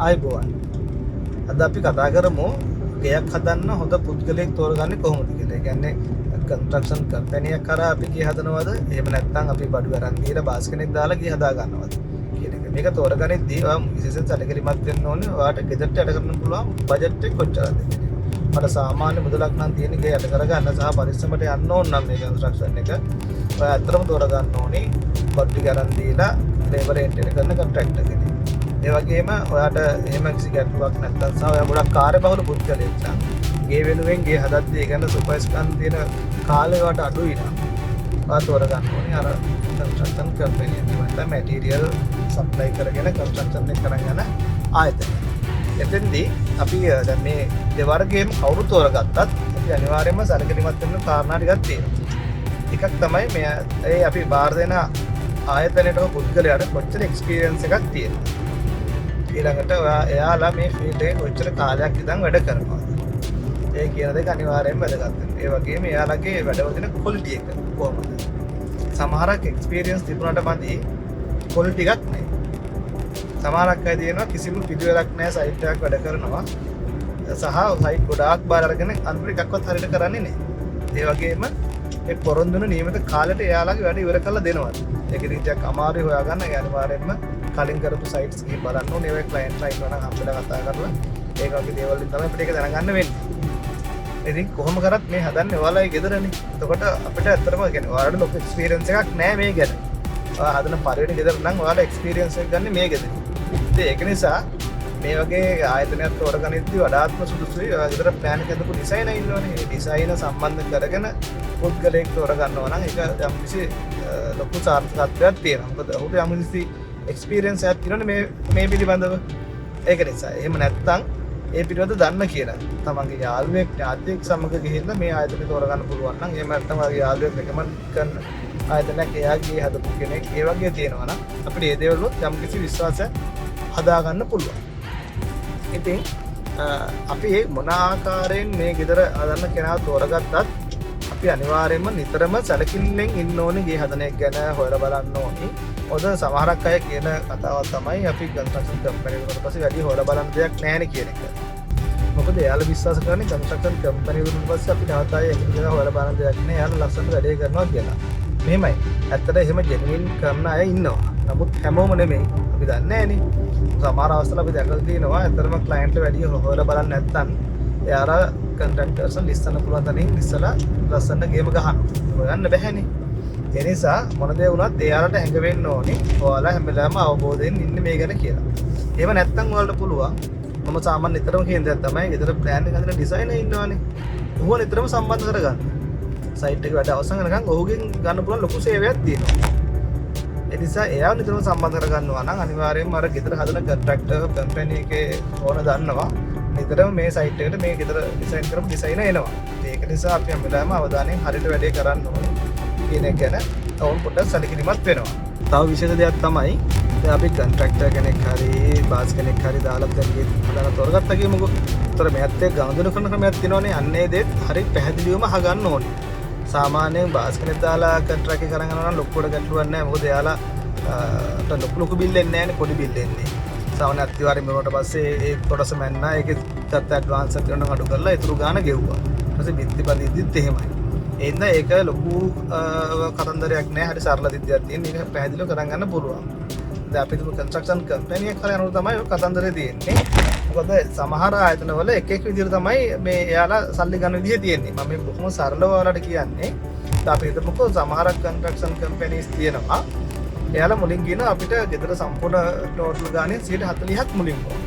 ආයිබෝවන්. අද අපි කතා කරමු ගෙයක් හදන්න හොඳ පුද්ගලයෙක් තෝරගන්නේ කොහොමද කියලා. ඒ කියන්නේ කන්ස්ට්‍රක්ෂන් කම්පැනි එකක් කරා අපි ගේ හදනවද? එහෙම නැත්නම් අපි බඩු අරන් දීලා බාස් කෙනෙක් දාලා ගේ හදා ගන්නවද කියන එක. මේක තෝරගනිද්දී ඔයා විශේෂයෙන් සැලකිලිමත් වෙන්න ඕනේ. ඔයාට ගෙදරට යට කරන්න පුළුවන් බජට් එක කොච්චරද කියලා. මට සාමාන්‍ය මුදලක් නම් තියෙන ගේ යට කරගන්න සහ පරිස්සමට යන්න ඕන නම් මේ කන්ස්ට්‍රක්ෂන් එක ඔයා අතරම තෝරගන්න ඕනේ. බඩු ටික අරන් දීලා ලේබර් රේට් එක කරන කොන්ට්‍රැක්ටර් කෙනෙක්. ඒ වගේම ඔයාට එහෙම කිසි ගැටලුවක් නැත්නම් සහ ඔයා ගොඩක් කාර්යබහුල පුද්ගලයෙක් නම් ගේ වෙනුවෙන් ගේ හදද්දී ඒ කියන්නේ සුපර්ස් ගන්න තියෙන කාලය වට අඩුයි නම් ඔයා තෝරගන්න ඕනේ අර කන්ස්ට්‍රක්ෂන් කම්පැනි එක. නැත්නම් මැටීරියල් සප්ලයි කරගෙන කන්ස්ට්‍රක්ෂන් එක කරන් යන ආයතනය. එතෙන්දී අපි දැන් මේ දෙවර්ගයේම කවුරු තෝරගත්තත් අපි අනිවාර්යයෙන්ම සැලකිලිමත් වෙන්න කාරණා ටිකක් තියෙනවා. එකක් තමයි මේ අපි බාර දෙන ආයතනයේම පුද්ගලයාට කොච්චර එක්ස්පීරියන්ස් එකක් තියෙනවා. ඊළඟට එයාලා මේ ෆීල්ඩ් එකේ කොච්චර කාලයක් ඉඳන් වැඩ කරනවද? ඒ කියන දේ අනිවාර්යයෙන්ම වැදගත් වෙනවා. ඒ වගේම එයාලගේ වැඩවදින ක්වොලිටි එක කොහොමද? සමහරක් එක්ස්පීරියන්ස් තිබුණාට මදි ක්වොලිටි එකක් නැහැ. සමහරක් අය තියෙනවා කිසිම පිළිවෙලක් නැහැ සයිට් එකක් වැඩ කරනවා. සහ සයිට් ගොඩාක් බාර අරගෙන අන්තිමට එකක්වත් හරියට කරන්නේ නැහැ. ඒ වගේම ඒ පොරොන්දුන නියමිත කාලෙට එයාලගේ වැඩ ඉවර කරලා දෙනවා. ඒක රීතියක් අමාරුයි හොයාගන්න. ඒ අනිවාර්යයෙන්ම කලින් කරපු සයිට්ස් ගිහින් බලන්න ඕනේ. ඒ ක්ලයන්ට්ලා ඉන්නවනම් හම්බෙලා කතා කරලා ඒ වගේ දේවල් වලින් තමයි අපිට ඒක දැනගන්න වෙන්නේ. ඉතින් කොහොම කරත් මේ හදන්නේ ඔයාලයි ගෙදරනේ. එතකොට අපිට ඇත්තටම කියන්නේ ඔයාලට ලොකු එක්ස්පීරියන්ස් එකක් නැහැ මේ ගැන. ඔයා හදන පරිවෙන ගෙදර නම් ඔයාලා එක්ස්පීරියන්ස් එක ගන්න මේ ගෙදර. ඉතින් ඒක නිසා මේ වගේ ආයතනයක් තෝරගනිද්දී වඩාත්ම සුදුසුයි ඔයා ගෙදර ප්ලෑන් එක හදපු ඩිසයිනර් ඉන්නවනේ. ඒ ඩිසයිනර් සම්බන්ධ කරගෙන පුද්ගලයෙක් තෝරගන්නවා නම් ඒක යම්කිසි ලොකු සාර්ථකත්වයක් තියෙනවා. මොකද ඔහුට යම්කිසි එක්ස්පීරියන්ස් එකක් තියෙනවනේ මේ පිළිබඳව. ඒක නිසා එහෙම නැත්නම් ඒ පිළිබඳව දන්න කියලා තමන්ගේ යාළුවෙක් ඥාතියෙක් සමග ගිහිල්ලා මේ ආයතනය තෝරගන්න පුළුවන් නම් එහෙම නැත්නම් ඔයාගේ යාළුවෙක් රෙකමන්ඩ් කරන ආයතනයක් එයාගේ හදපු කෙනෙක් ඒ වගේ තියෙනවා නම් අපිට ඒ දේවල් වලත් යම්කිසි විශ්වාසයක් හදාගන්න පුළුවන්. ඉතින් අපි මේ මොන ආකාරයෙන් මේ ගෙදර හදන්න කෙනා තෝරගත්තත් අපි අනිවාර්යයෙන්ම නිතරම සැලකිල්ලෙන් ඉන්න ඕනේ ගේ හදන එක ගැන හොයලා බලන්න ඕනේ. මොකද සමහරක් අය කියන කතාවක් තමයි අපි කන්ස්ට්‍රක්ෂන් කම්පැනි වලට පස්සේ වැඩි හොයලා බලන්න දෙයක් නැහැ නේ කියන එක. මොකද එයාලා විශ්වාස කරන්නේ කන්ස්ට්‍රක්ෂන් කම්පැනි වලට පස්සේ අපි නැවත ආයේ ඒක දිහා හොයලා බලන්න දෙයක් නැහැ. එයාලා ලස්සනට වැඩේ කරනවා කියලා. මෙහෙමයි. ඇත්තට එහෙම ජෙනුයින් කරන අය ඉන්නවා. නමුත් හැමෝම නෙමෙයි. අපි දන්නේ නැහැ නේ. සමහර අවස්ථාවල අපි දැකලා තියෙනවා ඇත්තටම ක්ලයන්ට් වැඩි හොයලා බලන්න නැත්නම් එයාලා කන්ට්‍රැක්ටර්ස් ලිස්සන්න පුළුවන් තැනින් ඉස්සලා ලස්සන ගේම ගහනවා. හොයන්න බැහැනේ. ඒ නිසා මොන දේ වුණත් එයාලට හැඟවෙන්න ඕනේ. ඔයාලා හැම වෙලාවෙම අවබෝධයෙන් ඉන්නේ මේ ගැන කියලා. එහෙම නැත්නම් ඔයාලට පුළුවන් මම සාමාන්‍ය නිතරම කියන දේ තමයි ගෙදර ප්ලෑන් එක හදන ඩිසයිනර් ඉන්නවනේ. ඔහුව නිතරම සම්බන්ධ කරගන්න. සයිට් එක වැඩ අවසන් වෙනකන් ඔහුගෙන් ගන්න පුළුවන් ලොකු සේවයක් තියෙනවා. ඒ නිසා එයාව නිතරම සම්බන්ධ කරගන්නවා නම් අනිවාර්යයෙන්ම අර ගෙදර හදන කොන්ට්‍රැක්ටර් කම්පැනි එකේ ඕන දන්නවා. නිතරම මේ සයිට් එකට මේ ගෙදර ඩිසයින් කරපු ඩිසයිනර් එනවා. ඒක නිසා අපි හැම වෙලාවෙම අවධානයෙන් හරියට වැඩේ කරන්න ඕනේ. කියන එක ගැන තවම පොඩ්ඩක් සැලකිලිමත් වෙනවා. තව විශේෂ දෙයක් තමයි දැන් අපි කොන්ට්‍රැක්ටර් කෙනෙක් හරි බාස් කෙනෙක් හරි දාලා දැන්ගේ හදන තෝරගත්තා කියමුකෝ. ඒතර මෙයත් එක්ක ගනුදෙනු කරන ක්‍රමයක් තියෙනවනේ. අන්නේ දෙත් හරි පැහැදිලිවම අහගන්න ඕනේ. සාමාන්‍යයෙන් බාස් කෙනෙක් දාලා කොන්ට්‍රැක්ට් එක කරන් යනවා නම් ලොකුවට ගැටලුවක් නැහැ. මොකද එයාලා ලොකු බිල් එන්නේ නැහැ නේ පොඩි බිල් එන්නේ. සාමාන්‍ය අත්තිවාරයෙන් මෙවට පස්සේ ඒ කොටස මැන්නා ඒකේ තත් ඇඩ්වාන්ස් එක කරන අඩු කරලා ඊටු ගාන ගෙව්වා. ඊට පස්සේ බිත්ති බඳිද්දිත් එහෙමයි. එන්න ඒක ලොකු කතන්දරයක් නෑ. හරි සරල දිද්දයක් තියෙන. මේක පැහැදිලිව කරන් ගන්න පුළුවන්. දැන් අපි තුමු කන්ස්ට්‍රක්ෂන් කම්පැනි එකක් කරලා යනකොට තමයි ඔය කතන්දරේ තියෙන්නේ. මොකද සමහර ආයතනවල එක එක විදිහට තමයි මේ එයාලා සල්ලි ගන්න විදිහ තියෙන්නේ. මම මේ බොහොම සරලව ඔයාලට කියන්නේ. දැන් අපි හිතමුකෝ සමහර කන්ස්ට්‍රක්ෂන් කම්පැනිස් තියෙනවා. එයාලා මුලින් කියන අපිට ගෙදර සම්පූර්ණ ටෝටල් ගානේ 40%ක් මුලින් ඕන.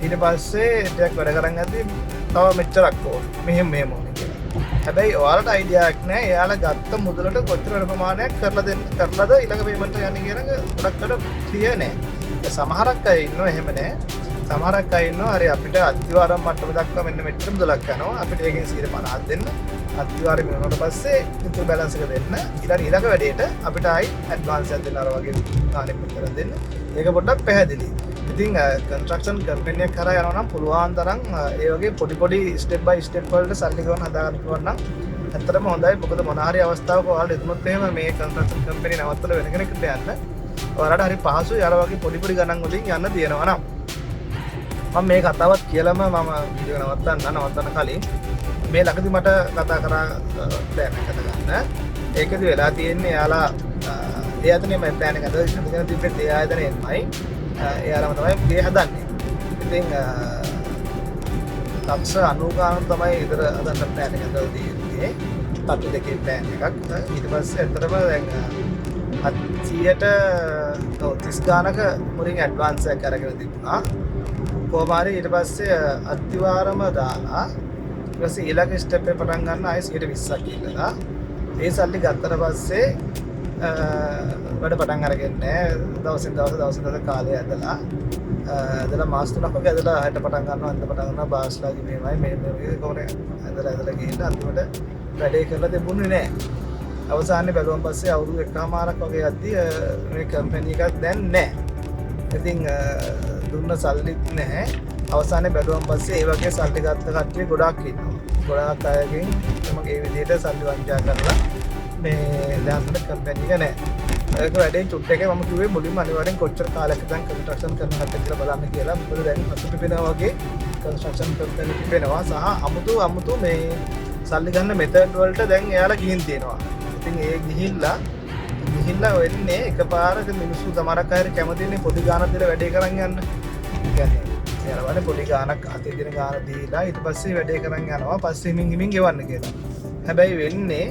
ඊට පස්සේ ටිකක් වැඩ කරන් යද්දී තව මෙච්චරක් ඕන. මෙහෙම ඕනේ කියලා. හැබැයි ඔයාලට අයිඩියා එකක් නැහැ. එයාලා ගත්ත මුදලට කොච්චර ප්‍රමාණයක් කරලාද ඊළඟ පේමන්ට් යන්නේ කියන එක ගොඩක්කට ක්ලියර් නැහැ. සමහරක් අය ඉන්නවා එහෙම නැහැ. සමහරක් අය ඉන්නවා හරි අපිට අත්විවරම් මට්ටම දක්වා මෙන්න මෙච්චර මුදලක් යනවා. අපිට ඒකෙන් 50% දෙන්න. අත්විවරම් වෙනකොට පස්සේ ඉතුරු බැලන්ස් එක දෙන්න. ඊළඟ වැඩේට අපිට ආයි ඇඩ්වාන්ස් එකක් දෙන්න අර වගේ ගාණක් කරලා දෙන්න. ඒක පොඩ්ඩක් පැහැදිලි. ඉතින් කන්ස්ට්‍රක්ෂන් කම්පැනි එකක් කරා යනවා නම් පුළුවන් තරම් ඒ වගේ පොඩි ස්ටෙප් බයි ස්ටෙප් වලට සල්ලි ගන්න හදාගන්න පුළුවන් නම් ඇත්තටම හොඳයි. මොකද මොන හරි අවස්ථාවක ඔයාලට එතුනොත් එහෙම මේ කන්ස්ට්‍රක්ෂන් කම්පැනි නවත්තලා වෙන කෙනෙකුට යන්න ඔයාලට හරි පහසුයි. අර වගේ පොඩි ගණන් වලින් යන්න තියෙනවා නම් මම මේ කතාවත් කියලාම මම වීඩියෝ නවත්තන්න කලින් මේ ළඟදි මට කතා කරා ප්ලෑන් එකකට ගන්න. ඒකද වෙලා තියෙන්නේ යාලා ඒ අතනේ මම ප්ලෑන් එක හදලා ඉගෙන තිබ්බේ ඒ ආයතනයෙන්මයි. එයාලම තමයි ගේ හදන්නේ. ඉතින් ලක්ෂ 90 ගානක් තමයි ඉතර හදන්න ප්ලෑන් එක හදලා තියෙන්නේ. තට්ටු දෙකේ ප්ලෑන් එකක්. ඊට පස්සේ ඇත්තටම දැන් 30 ගානක මුලින් ඇඩ්වාන්ස් එකක් අරගෙන තිබුණා. කොහොම හරි ඊට පස්සේ අත්තිවාරම දාලා ඊට පස්සේ ඊළඟ ස්ටෙප් එක පටන් ගන්න ආයෙ 120ක් ඉල්ලලා ඒ සල්ලි ගත්තට පස්සේ වැඩ පටන් අරගෙන දවසින් දවස කාලය ඇදලා මාස 3ක් වගේ ඇදලා හිට පටන් ගන්නවා අන්ත පටන් ගන්නවා බාස්ලාගේ මේවයි මේ කොහොමද ඇදලා ගිහින් අන්තිමට වැඩේ කරලා දෙමුන්නේ නැහැ. අවසානයේ බැලුවන් පස්සේ අවුරුදු 1කමාරක් වගේ යද්දි මේ කම්පැනි එකක් දැන් නැහැ. ඉතින් දුන්න සල්ලිත් නැහැ. අවසානයේ බැලුවන් පස්සේ ඒ වගේ සල්ලි ගත්ත කට්ටිය ගොඩාක් ඉන්නවා. ගොඩාක් අයගෙන් මේ විදිහට සල්ලි වංචා කරලා මේ දැන් කම්පැනි එක නැහැ. ඒක වැඩේ චුට් එකේ මම කිව්වේ මුලින්ම අනිවාර්යෙන් කොච්චර කාලයක් දැන් කන්ස්ට්‍රක්ෂන් කරනවද කියලා බලන්න කියලා. මොකද දැන් අසුපිපෙනා වගේ කන්ස්ට්‍රක්ෂන් කම්පැනි පිපෙනවා සහ අමුතු මේ සල්ලි ගන්න මෙතඩ් වලට දැන් එයාලා ගිහින් තියෙනවා. ඉතින් ඒ ගිහිල්ලා වෙන්නේ එකපාරක මිනිස්සු සමහරක් අය කැමතිනේ පොඩි ගානක් දීලා වැඩේ කරන් යන්න. කියන්නේ එයාලා වනේ පොඩි ගානක් අතේ දින ගාන දීලා ඊට පස්සේ වැඩේ කරන් යනවා. පස්සේ හිමින් ගෙවන්න කියලා. හැබැයි වෙන්නේ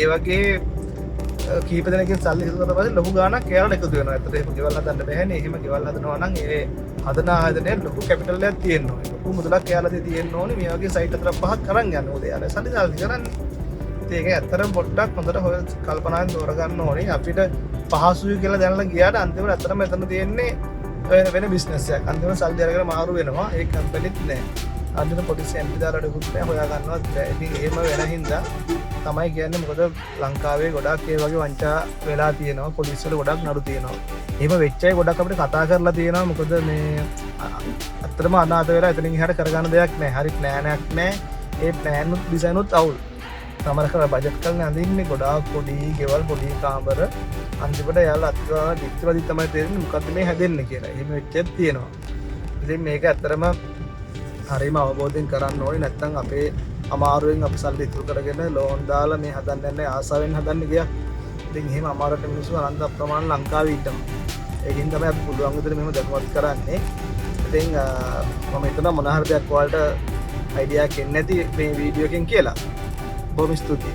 ඒ වගේ කීප දෙනෙක්ගෙන් සල්ලි ඉස්සරහට පස්සේ ලොකු ගානක් එයාලා එකතු වෙනවා. ඒත් එහෙම ගෙවල් හදන්න බෑනේ. එහෙම ගෙවල් හදනවා නම් ඒ හදන ආයතනයේ ලොකු කැපිටල් එකක් තියෙන්න ඕනේ. ලොකු මුදලක් එයාලා තියෙන්න ඕනේ. මේ වගේ සයිට් 4-5ක් කරන් යන්න ඕනේ. එයාලා සල්ලි කරන්නේ. ඒක ඇත්තටම පොඩ්ඩක් හොඳට හොය කල්පනාවෙන් තෝරගන්න ඕනේ. අපිට පහසුයි කියලා දැනලා ගියාට අන්තිමට ඇත්තටම එතන තියෙන්නේ වෙන බිස්නස් එකක්. අන්තිමට සල්ලි අරගෙන මාරු වෙනවා. ඒ කම්පැනිත් නෑ. අන්තිමට පොඩි සෙන්ටි දාලා ඩකුත් නෑ හොයා ගන්නවත් බෑ. ඉතින් එහෙම වෙන හින්දා තමයි කියන්නේ මොකද ලංකාවේ ගොඩක් ඒ වගේ වංචා වෙලා තියෙනවා. පොලිස් වල ගොඩක් නඩු තියෙනවා. එහෙම වෙච්ච අය ගොඩක් අපිට කතා කරලා තියෙනවා. මොකද මේ ඇත්තටම අනාථ වෙලා එතනින් එහාට කරගන්න දෙයක් නෑ. හරි ප්ලෑනයක් නෑ. ඒ ප්ලෑන් උත් ඩිසයින් උත් අවුල්. සමහර කර බජට් කරන අඳින්නේ ගොඩාක් පොඩි ගෙවල් පොඩි කාමර අන්තිමට යාලා අත්වා දික්කවදි තමයි තේරෙන්නේ මොකද්ද මේ හැදෙන්නේ කියලා. එහෙම වෙච්චත් තියෙනවා. ඉතින් මේක ඇත්තටම හරියම අවබෝධයෙන් කරන්න ඕනේ. නැත්නම් අපේ අමාරුවෙන් අපි සල්ලි ඉතුරු කරගෙන ලෝන් දාලා මේ හදන්න යන්නේ ආසාවෙන් හදන්න ගියා. ඉතින් එහෙම අමාරුවට මිනිස්සු අනන්ත ප්‍රමාණ ලංකාවේ ඉන්නවා. ඒකින් තමයි අපි පුළුවන් විදිහට මෙහෙම දැනුවත් කරන්නේ. ඉතින් මම හිතනවා මොන හරි දෙයක් ඔයාලට අයිඩියා එකක් එන්නේ නැති මේ වීඩියෝ එකෙන් කියලා. බොහොම ස්තුතියි.